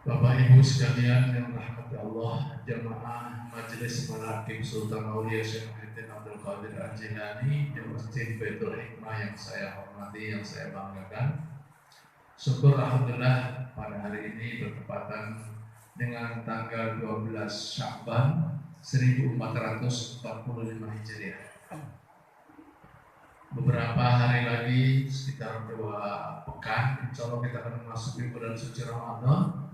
Bapak Ibu sekalian yang rahmati Allah, jamaah Majelis Manakim Sultan Aulia Syekh Muhyiddin Abdul Qadir Al-Jilani di Masjid Baitul Hikmah yang saya hormati, yang saya banggakan. Syukur Alhamdulillah pada hari ini bertepatan dengan tanggal 12 Sya'ban 1445 Hijriah. Beberapa hari lagi, sekitar 2 pekan, insya Allah kita akan memasuki bulan suci Ramadan.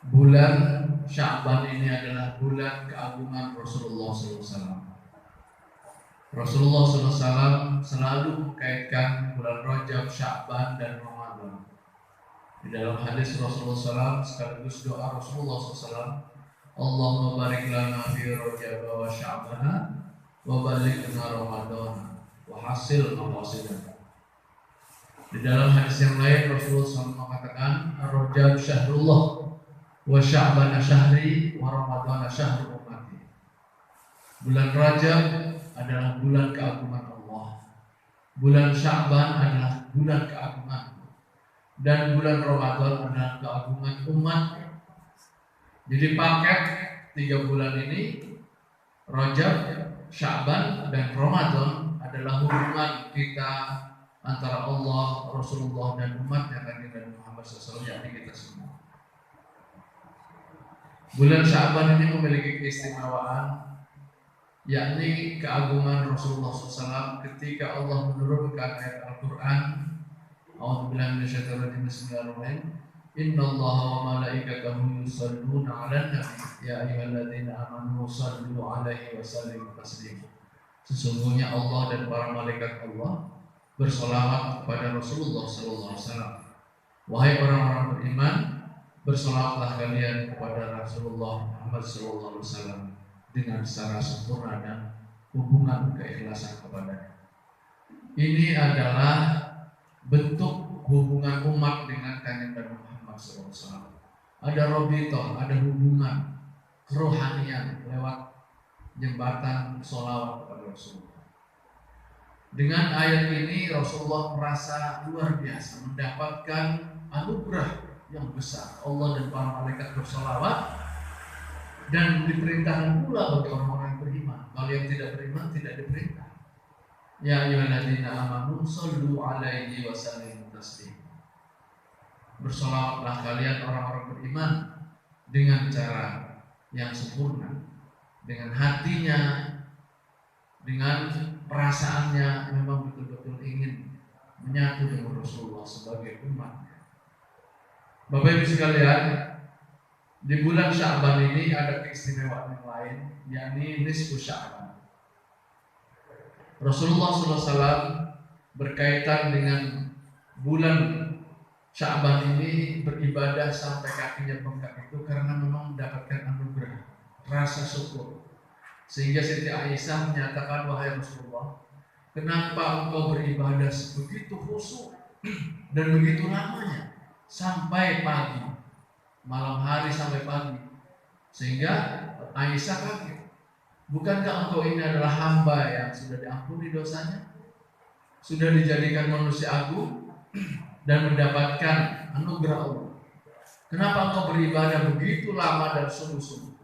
Bulan Sya'ban ini adalah bulan keagungan Rasulullah SAW. Rasulullah SAW selalu mengkaitkan bulan Rajab, Sya'ban, dan Ramadan. Di dalam hadis Rasulullah SAW sekaligus doa Rasulullah SAW, Allahumma barik lana fi Rajab wa Sya'ban wa balighna Ramadan wa hasil maqasidana. Di dalam hadis yang lain Rasulullah SAW mengatakan, Rajab syahrullah wa Sya'ban syahri wa Ramadan syahru ummati. Bulan Rajab adalah bulan keagungan Allah. Bulan Sya'ban adalah bulan keagungan. Dan bulan Ramadan adalah keagungan umat. Jadi paket 3 bulan ini, Rajab, Sya'ban, dan Ramadan adalah hubungan kita antara Allah, Rasulullah, dan umatnya Nabi Muhammad SAW, yakni kita semua. Bulan Sya'ban ini memiliki keistimewaan, yakni keagungan Rasulullah SAW ketika Allah menurunkan ayat Al-Quran. A'udzubillahi minasyaitonir rajim. Bismillahirrahmanirrahim. Innallaha wa malaikatahu yusholluna 'alan nabi ya ayyuhalladzina amanu shallu 'alaihi wa sallimu taslima. Sesungguhnya Allah dan para malaikat Allah bersolawat kepada Rasulullah SAW. Wahai orang-orang beriman, bersolawatlah kalian kepada Rasulullah Muhammad SAW dengan secara sempurna dan hubungan keikhlasan kepadanya. Ini adalah bentuk hubungan umat dengan kanjeng Nabi Muhammad SAW. Ada robitoh, ada hubungan kerohanian lewat jembatan sholawat kepada Rasulullah. Dengan ayat ini Rasulullah merasa luar biasa mendapatkan anugerah yang besar. Allah dan para malaikat bersolawat dan diperintahkan pula bagi orang-orang yang beriman. Kalau yang tidak beriman tidak diperintah. Ya ayyuhalladzina amanu shallu 'alaihi wa sallimu taslima. Bersolawatlah kalian orang-orang beriman dengan cara yang sempurna, dengan hatinya, dengan perasaannya memang betul-betul ingin menyatu dengan Rasulullah sebagai umat. Bapak Ibu sekalian, di bulan Sya'ban ini ada keistimewaan yang lain, yakni nisfu Sya'ban. Rasulullah SAW berkaitan dengan bulan Sya'ban ini beribadah sampai kakinya bengkak itu karena memang mendapatkan anugerah, rasa syukur. Sehingga Siti Aisyah menyatakan, wahai Rasulullah, kenapa engkau beribadah begitu khusyuk dan begitu lamanya? Sampai pagi, malam hari sampai pagi. Sehingga Aisyah kaget. Bukankah engkau ini adalah hamba yang sudah diampuni dosanya, sudah dijadikan manusia agung dan mendapatkan anugerah Allah? Kenapa engkau beribadah begitu lama dan sungguh-sungguh?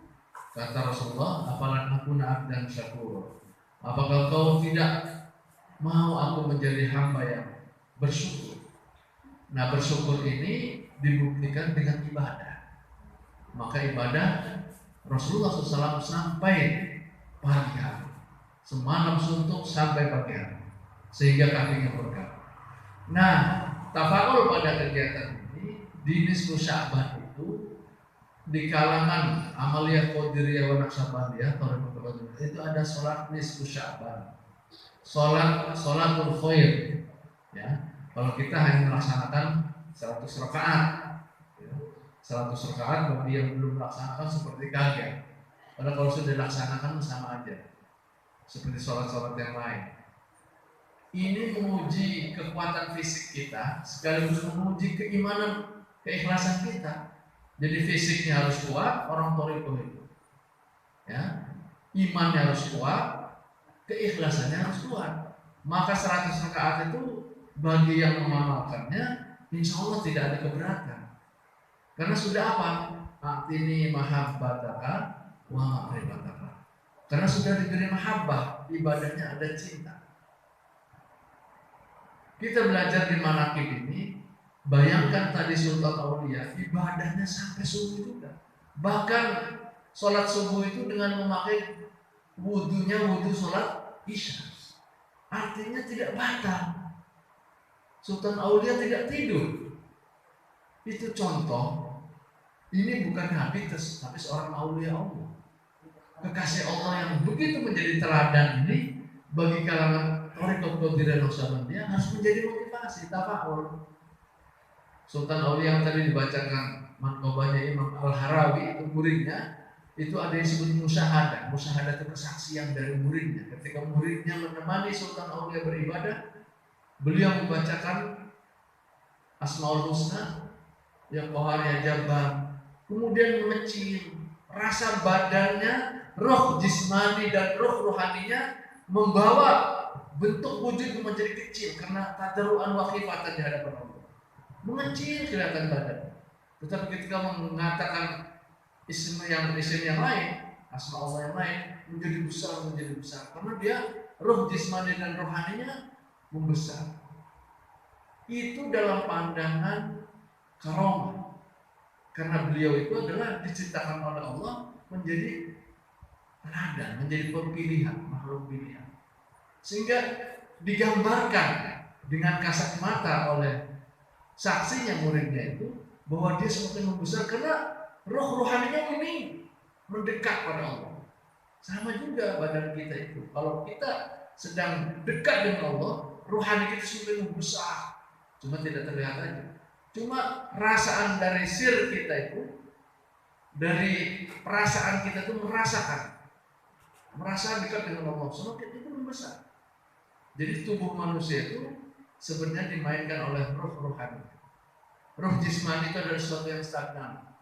Kata Rasulullah, apalan aku abdan syakur. Apakah kau tidak mau aku menjadi hamba yang bersyukur? Nah, bersyukur ini dibuktikan dengan ibadah. Maka ibadah Rasulullah SAW sampai pagi hari, semalam suntuk sampai pagi hari, sehingga kakinya berkah. Nah, tafakur pada kegiatan ini di nisfu Sya'ban itu di kalangan Amaliyah Qadiriyah wa Naqsabandiyah itu ada sholat nisfu Sya'ban, sholatul khair, ya. Kalau kita hanya melaksanakan 100 rakaat, ya, 100 rakaat bagi yang belum melaksanakan seperti kaget. Padahal kalau sudah dilaksanakan sama aja, seperti sholat-sholat yang lain. Ini menguji kekuatan fisik kita, sekaligus menguji keimanan, keikhlasan kita. Jadi fisiknya harus kuat, orang thariqah itu, ya, imannya harus kuat, keikhlasannya harus kuat. Maka 100 rakaat itu bagi yang mengamalkannya, insya Allah tidak ada keberatan. Karena sudah apa? Atini mahabbataka wa ma'rifataka. Karena sudah diberi mahabbah, ibadahnya ada cinta. Kita belajar di manaqib ini, bayangkan tadi Sultan Aulia ibadahnya sampai subuh juga. Bahkan sholat subuh itu dengan memakai wudhunya wudhu sholat isya. Artinya tidak batal. Sultan Aulia tidak tidur. Itu contoh. Ini bukan habitus, tapi seorang aulia Allah. Kekasih Allah yang begitu menjadi teladan ini bagi kalangan Thariqat Qadiriyah Naqsyabandiyah harus menjadi motivasi, tafa'ul. Sultan Aulia yang tadi dibacakan manqabahnya Imam Al-Harawi, itu muridnya, itu ada yang disebut musyahadah. Musyahadah itu kesaksian dari muridnya. Ketika muridnya menemani Sultan Aulia beribadah, beliau membacakan Asmaul Husna, ya Qahar ya Jabbar, kemudian mengecil, rasa badannya, roh jismani dan roh rohaninya membawa bentuk wujud menjadi kecil karena tadarruan wa khifatan di hadapan Allah. Mengecil kelihatan badan. Tetapi ketika mengatakan isim yang lain, asma Allah yang lain, menjadi besar karena dia roh jismani dan rohaninya membesar. Itu dalam pandangan karamah. Karena beliau itu adalah diciptakan oleh Allah menjadi teladan, menjadi pilihan, makhluk pilihan. Sehingga digambarkan dengan kasat mata oleh saksinya muridnya itu bahwa dia semakin membesar karena roh rohaninya ini mendekat pada Allah. Sama juga badan kita itu. Kalau kita sedang dekat dengan Allah, rohani kita semakin membesar. Cuma tidak terlihat aja. Cuma perasaan dari sir kita itu, dari perasaan kita itu merasa dekat dengan Allah, semakin itu membesar. Jadi tubuh manusia itu sebenarnya dimainkan oleh roh rohani. Roh jismani itu adalah sesuatu yang stagnan,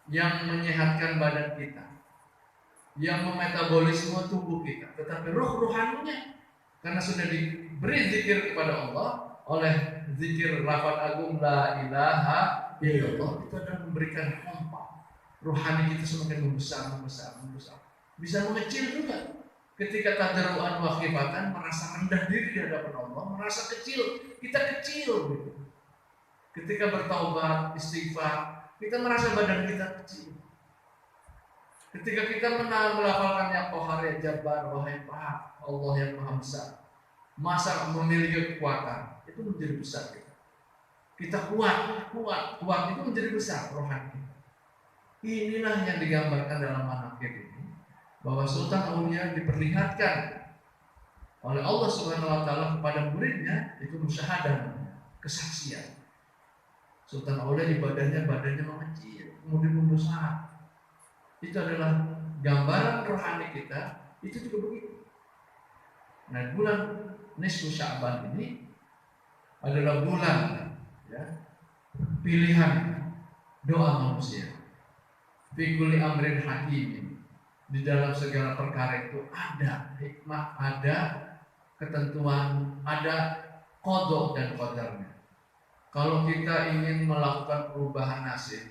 yang menyehatkan badan kita, yang memetabolisme tubuh kita. Tetapi roh rohaninya, karena sudah diberi zikir kepada Allah oleh zikir lafaz agung la ilaha illallah, itu adalah memberikan pompa rohani kita semakin membesar. Bisa mengecil juga ketika tadarruan wa khifatan, merasa rendah diri di hadapan Allah, merasa kecil, kita kecil gitu. Ketika bertaubat, istighfar, kita merasa badan kita kecil. Ketika kita melafalkan ya Qahar ya Jabbar, wahai Allah yang Maha Besar, masa memiliki kekuatan, itu menjadi besar kita. Kita kuat itu menjadi besar rohani. Inilah yang digambarkan dalam manaqib ini, bahwa Sultan Aulia diperlihatkan oleh Allah Subhanahu wa taala kepada muridnya itu musyahadah, kesaksian. Sultan Aulia di badannya mengecil, kemudian membesar. Itu adalah gambaran rohani kita, itu juga begitu. Nah, bulan Nisfu Sya'ban ini adalah bulan ya, pilihan doa manusia. Fi kulli amrin hakim. Di dalam segala perkara itu ada hikmah, ada ketentuan, ada qada dan qadarnya. Kalau kita ingin melakukan perubahan nasib,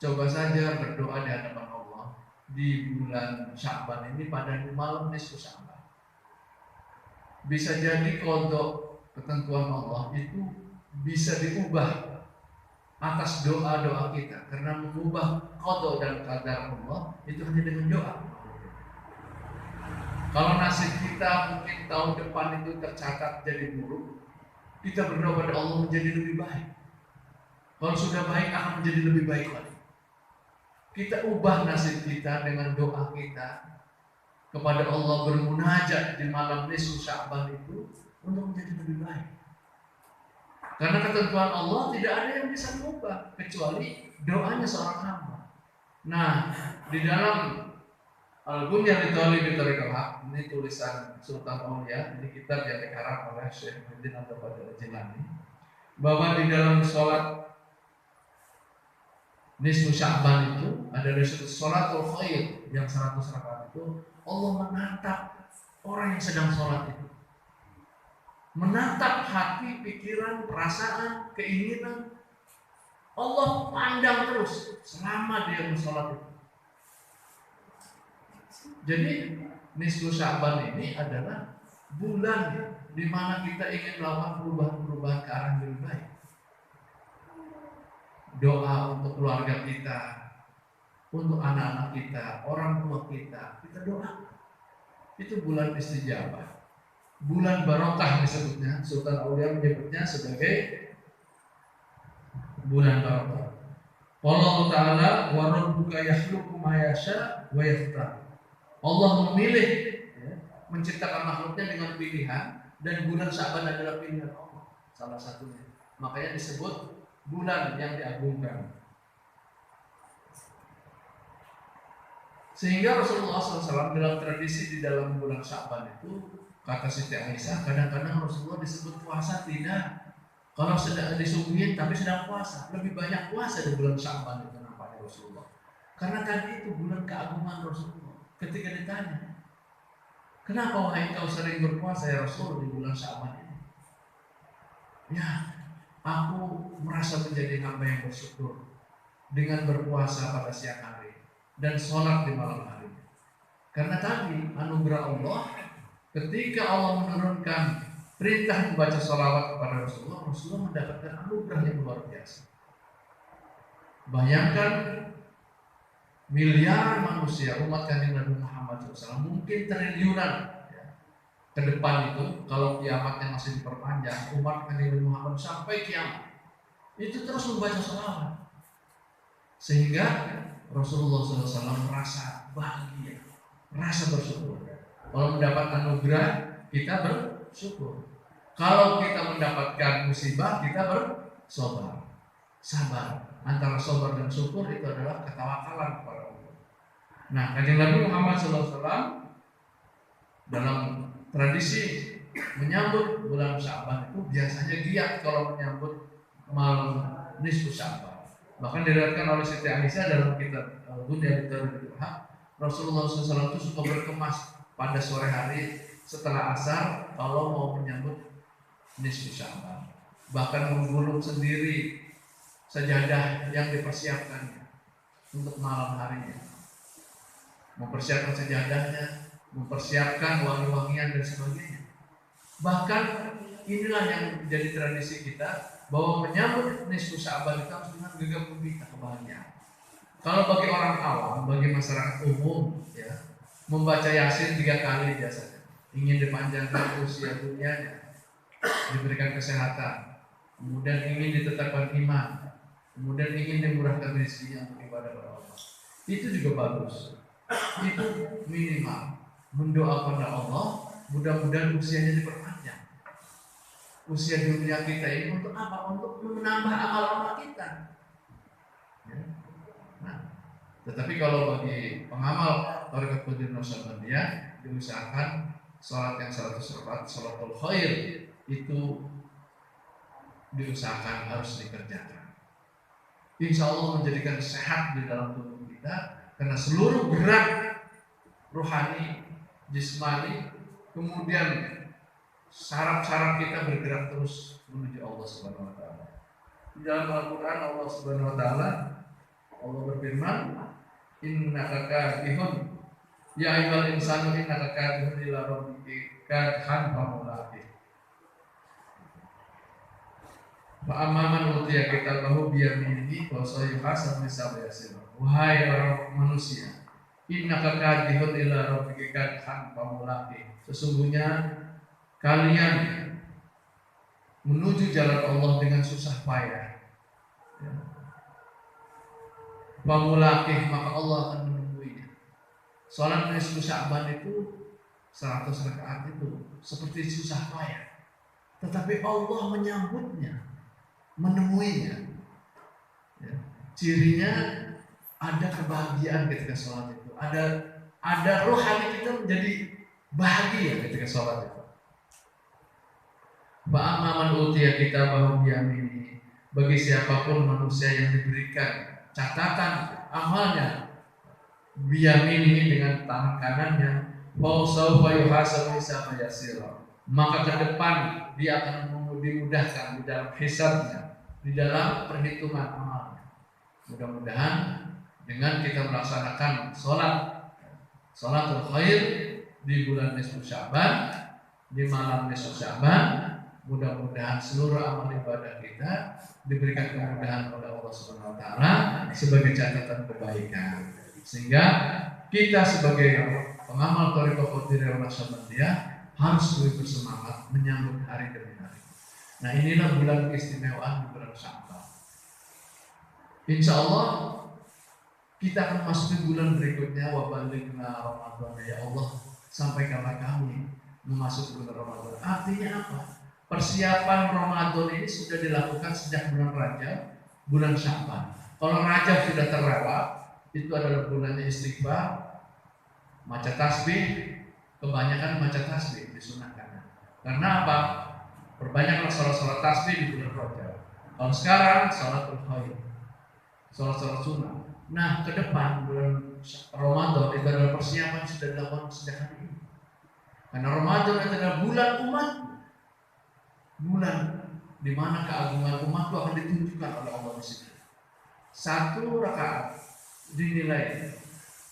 coba saja berdoa di hadapan Allah di bulan Sya'ban ini pada malam nisfu Sya'ban. Bisa jadi kodok ketentuan Allah itu bisa diubah atas doa-doa kita, karena mengubah kodok dan qadar Allah itu hanya dengan doa. Kalau nasib kita mungkin tahun depan itu tercatat jadi buruk, kita berdoa pada Allah menjadi lebih baik. Kalau sudah baik akan menjadi lebih baik lagi. Kita ubah nasib kita dengan doa kita kepada Allah, bermunajat di malam nisfu Sya'ban itu untuk menjadi lebih baik. Karena ketentuan Allah tidak ada yang bisa mengubah kecuali doanya seorang hamba. Nah, di dalam Al-Bunya li Thalibi Thariqal Haq, ini tulisan Sultan Aulia, ini kitab yang dikarang oleh Syekh Muhyiddin Abdul Jilani, bahwa di dalam sholat nisfu Sya'ban itu ada sholatul khair yang 100 rakaat itu, Allah menatap orang yang sedang sholat itu, menatap hati, pikiran, perasaan, keinginan. Allah pandang terus selama dia bersolat itu. Jadi nisfu Sya'ban ini adalah bulan di mana kita ingin melakukan perubahan-perubahan ke arah yang lebih baik. Doa untuk keluarga kita, untuk anak-anak kita, orang tua kita doa. Itu bulan istijabah. Bulan barokah disebutnya. Sultan Aulia menyebutnya sebagai bulan barokah. Allah Ta'ala wa rabbuka yakhluqu ma yasha wa yakhtar. Allah memilih, menciptakan makhluknya dengan pilihan, dan bulan Sya'ban adalah pilihan Allah salah satunya. Makanya disebut bulan yang diagungkan. Sehingga Rasulullah SAW dalam tradisi di dalam bulan Sya'ban itu, kata Siti Aisyah, kadang-kadang Rasulullah disebut puasa tidak. Kalau sedang disuguhin tapi sedang puasa, lebih banyak puasa di bulan Sya'ban itu nampaknya Rasulullah. Karena tadi itu bulan keagungan Rasulullah. Ketika ditanya, kenapa wahai kau sering berpuasa ya Rasul di bulan Sya'ban ini? Ya, aku merasa menjadi hamba yang bersyukur dengan berpuasa pada siang hari dan sholat di malam hari. Karena tadi anugerah Allah, ketika Allah menurunkan perintah membaca sholawat kepada Rasulullah, Rasulullah mendapatkan anugerah yang luar biasa. Bayangkan miliaran manusia umat Kanjeng Nabi Muhammad SAW, mungkin triliunan ke depan itu, kalau kiamatnya masih diperpanjang, umat Kanjeng Nabi Muhammad sampai kiamat itu terus membaca sholawat, sehingga Rasulullah SAW merasa bahagia, merasa bersyukur. Kalau mendapat anugerah, kita bersyukur. Kalau kita mendapatkan musibah, kita bersabar. Sabar. Antara sabar dan syukur itu adalah ketawakalan kepada Allah. Nah, Kanjeng Nabi Muhammad SAW dalam tradisi menyambut bulan Sya'ban itu biasanya giat kalau menyambut malam nisfu Sya'ban. Bahkan diriwayatkan oleh Siti Aisyah dalam kitab Dunya Bitarah, Rasulullah SAW itu suka berkemas pada sore hari setelah asar kalau mau menyambut nisfu Sya'ban. Bahkan menggulung sendiri sajadah yang dipersiapkannya untuk malam harinya, mempersiapkan sajadahnya, mempersiapkan wangi-wangian dan sebagainya. Bahkan inilah yang menjadi tradisi kita, bahwa menyambut nisfu Sya'ban itu harus dengan gegap gempita kebahagiaan. Kalau bagi orang awam, bagi masyarakat umum, ya, membaca Yasin 3 kali biasanya, ingin dipanjangkan usia dunianya, diberikan kesehatan, kemudian ingin ditetapkan iman, kemudian ingin dimurahkan rezekinya untuk ibadah kepada Allah. Itu juga bagus. Itu minimal mendoakan Allah, mudah-mudahan usianya diperpanjang. Usia dunia kita ini untuk apa? Untuk menambah amal-amal kita. Ya. Nah, tetapi kalau bagi pengamal Thariqat Qadiriyah Naqsyabandiyah, diusahakan sholat yang 100 rakaat, sholatul khair, itu diusahakan harus dikerjakan. Insya Allah menjadikan sehat di dalam tubuh kita, karena seluruh gerak rohani, jismani, kemudian saraf-saraf kita bergerak terus menuju Allah Subhanahu wa taala. Di dalam Al-Qur'an Allah Subhanahu wa taala, Allah berfirman, innaka kadihun ya ayyuhal insanu innaka kadihun ila rabbika kadhan famulaqih. Fa amman utiya kitabahu bi yaminihi fa sayuhasabu hisaban yasira. Wahai orang manusia, innaka kadihun ila rabbika kadhan famulaqih. Sesungguhnya kalian menuju jalan Allah dengan susah payah. Famulaqih, maka Allah akan menemuinya. Salat nisfu Sya'ban itu 100 rakaat itu seperti susah payah, tetapi Allah menyambutnya, menemuinya. Ya. Cirinya ada kebahagiaan ketika sholat itu, ada rohani kita menjadi bahagia ketika sholat itu. Ba'amaman utiya kitabahu biyamini, bagi siapapun manusia yang diberikan catatan amalnya biyamini dengan tangan kanannya, fausawfa yuhasabu hisaban yasira, maka ke depan dia akan dimudahkan di dalam hisabnya di dalam perhitungan amal. Mudah-mudahan dengan kita melaksanakan sholatul khair di bulan nisfu Sya'ban, di malam nisfu Sya'ban, mudah-mudahan seluruh amal ibadah kita diberikan kemudahan oleh Allah Subhanahu wa taala sebagai catatan kebaikan. Sehingga kita sebagai pengamal thariqah Qadiriyah Naqsyabandiyah harus lebih bersemangat menyambut hari demi hari. Nah, inilah bulan keistimewaan di bulan Sya'ban. Insya Allah kita akan masuk ke bulan berikutnya, wa balighna Ramadan, ya Allah, sampaikanlah kami memasuki bulan Ramadan. Artinya apa? Persiapan Ramadan ini sudah dilakukan sejak bulan Rajab, bulan Sya'ban. Kalau Rajab sudah terlewat, itu adalah bulannya istighfar, maca tasbih, kebanyakan maca tasbih disunahkan. Karena apa? Perbanyaklah sholat tasbih di bulan Rajab. Kalau sekarang sholatul khair, sholat sunnah. Nah, ke depan bulan Ramadan itu adalah persiapan sudah dilakukan sejak hari ini. Karena Ramadan adalah bulan umat, bulan di mana keagungan umat itu akan ditunjukkan oleh Allah di situ. 1 rakaat dinilai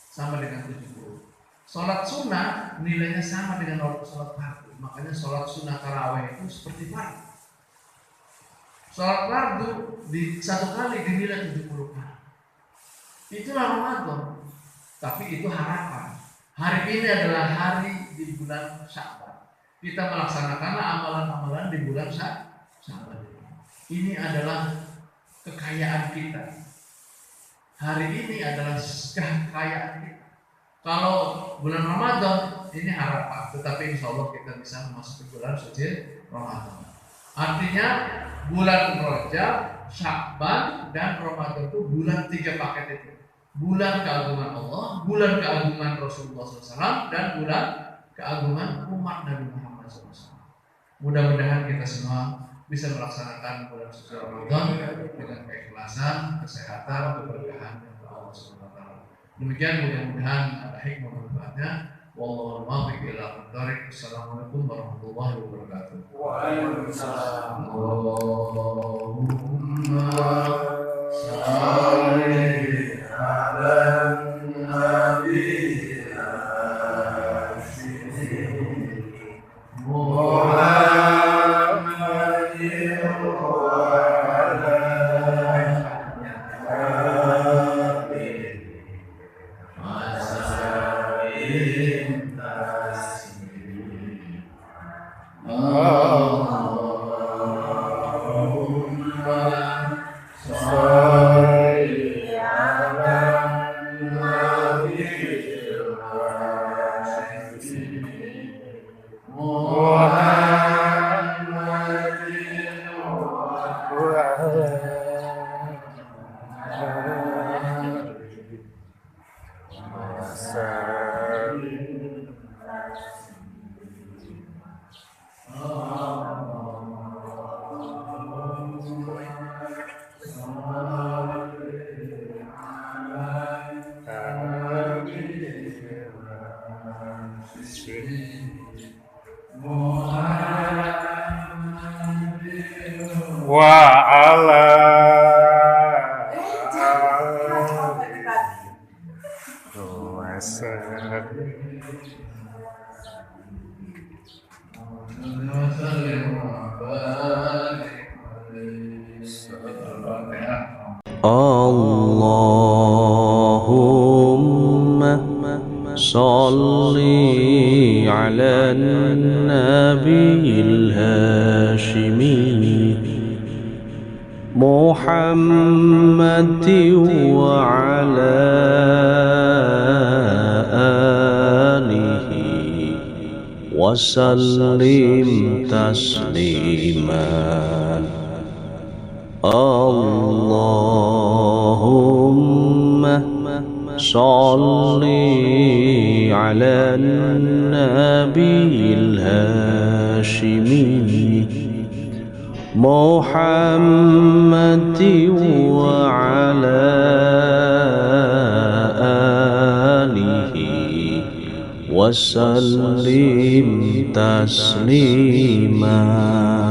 sama dengan 70. Sholat sunnah nilainya sama dengan sholat fardu. Makanya sholat sunnah tarawih itu seperti fardu. Sholat fardu di 1 kali dinilai 70 kali. Itulah Ramadan. Tapi itu harapan. Hari ini adalah hari di bulan Sya'ban. Kita melaksanakan amalan-amalan di bulan Sya'ban. Ini adalah kekayaan kita. Hari ini adalah kekayaan kita. Kalau bulan Ramadan ini harapan, tetapi insya Allah kita bisa memasuki bulan suci Ramadan. Artinya bulan Rajab, Sya'ban, dan Ramadan itu bulan 3 paket itu. Bulan keagungan Allah, bulan keagungan Rasulullah SAW, dan bulan keagungan umat Nabi Muhammad SAW. Mudah-mudahan kita semua bisa melaksanakan bulan suci Ramadan dengan keikhlasan, kesehatan, keberkahan dari Allah Subhanahu wa taala. Demikian, mudah-mudahan ada hikmah manfaatnya. Wallahu muwaffiq ila aqdariq. Assalamualaikum warahmatullahi wabarakatuh. Waalaikumsalam. Allahumma shalli ala nabi Allahumma salli ala nabiyil hashimi Muhammadin wa ala alihi wa sallim tasliman. Allahumma salli ala nabiyil hashimi Muhammadin wa ala alihi wa sallim tasliman.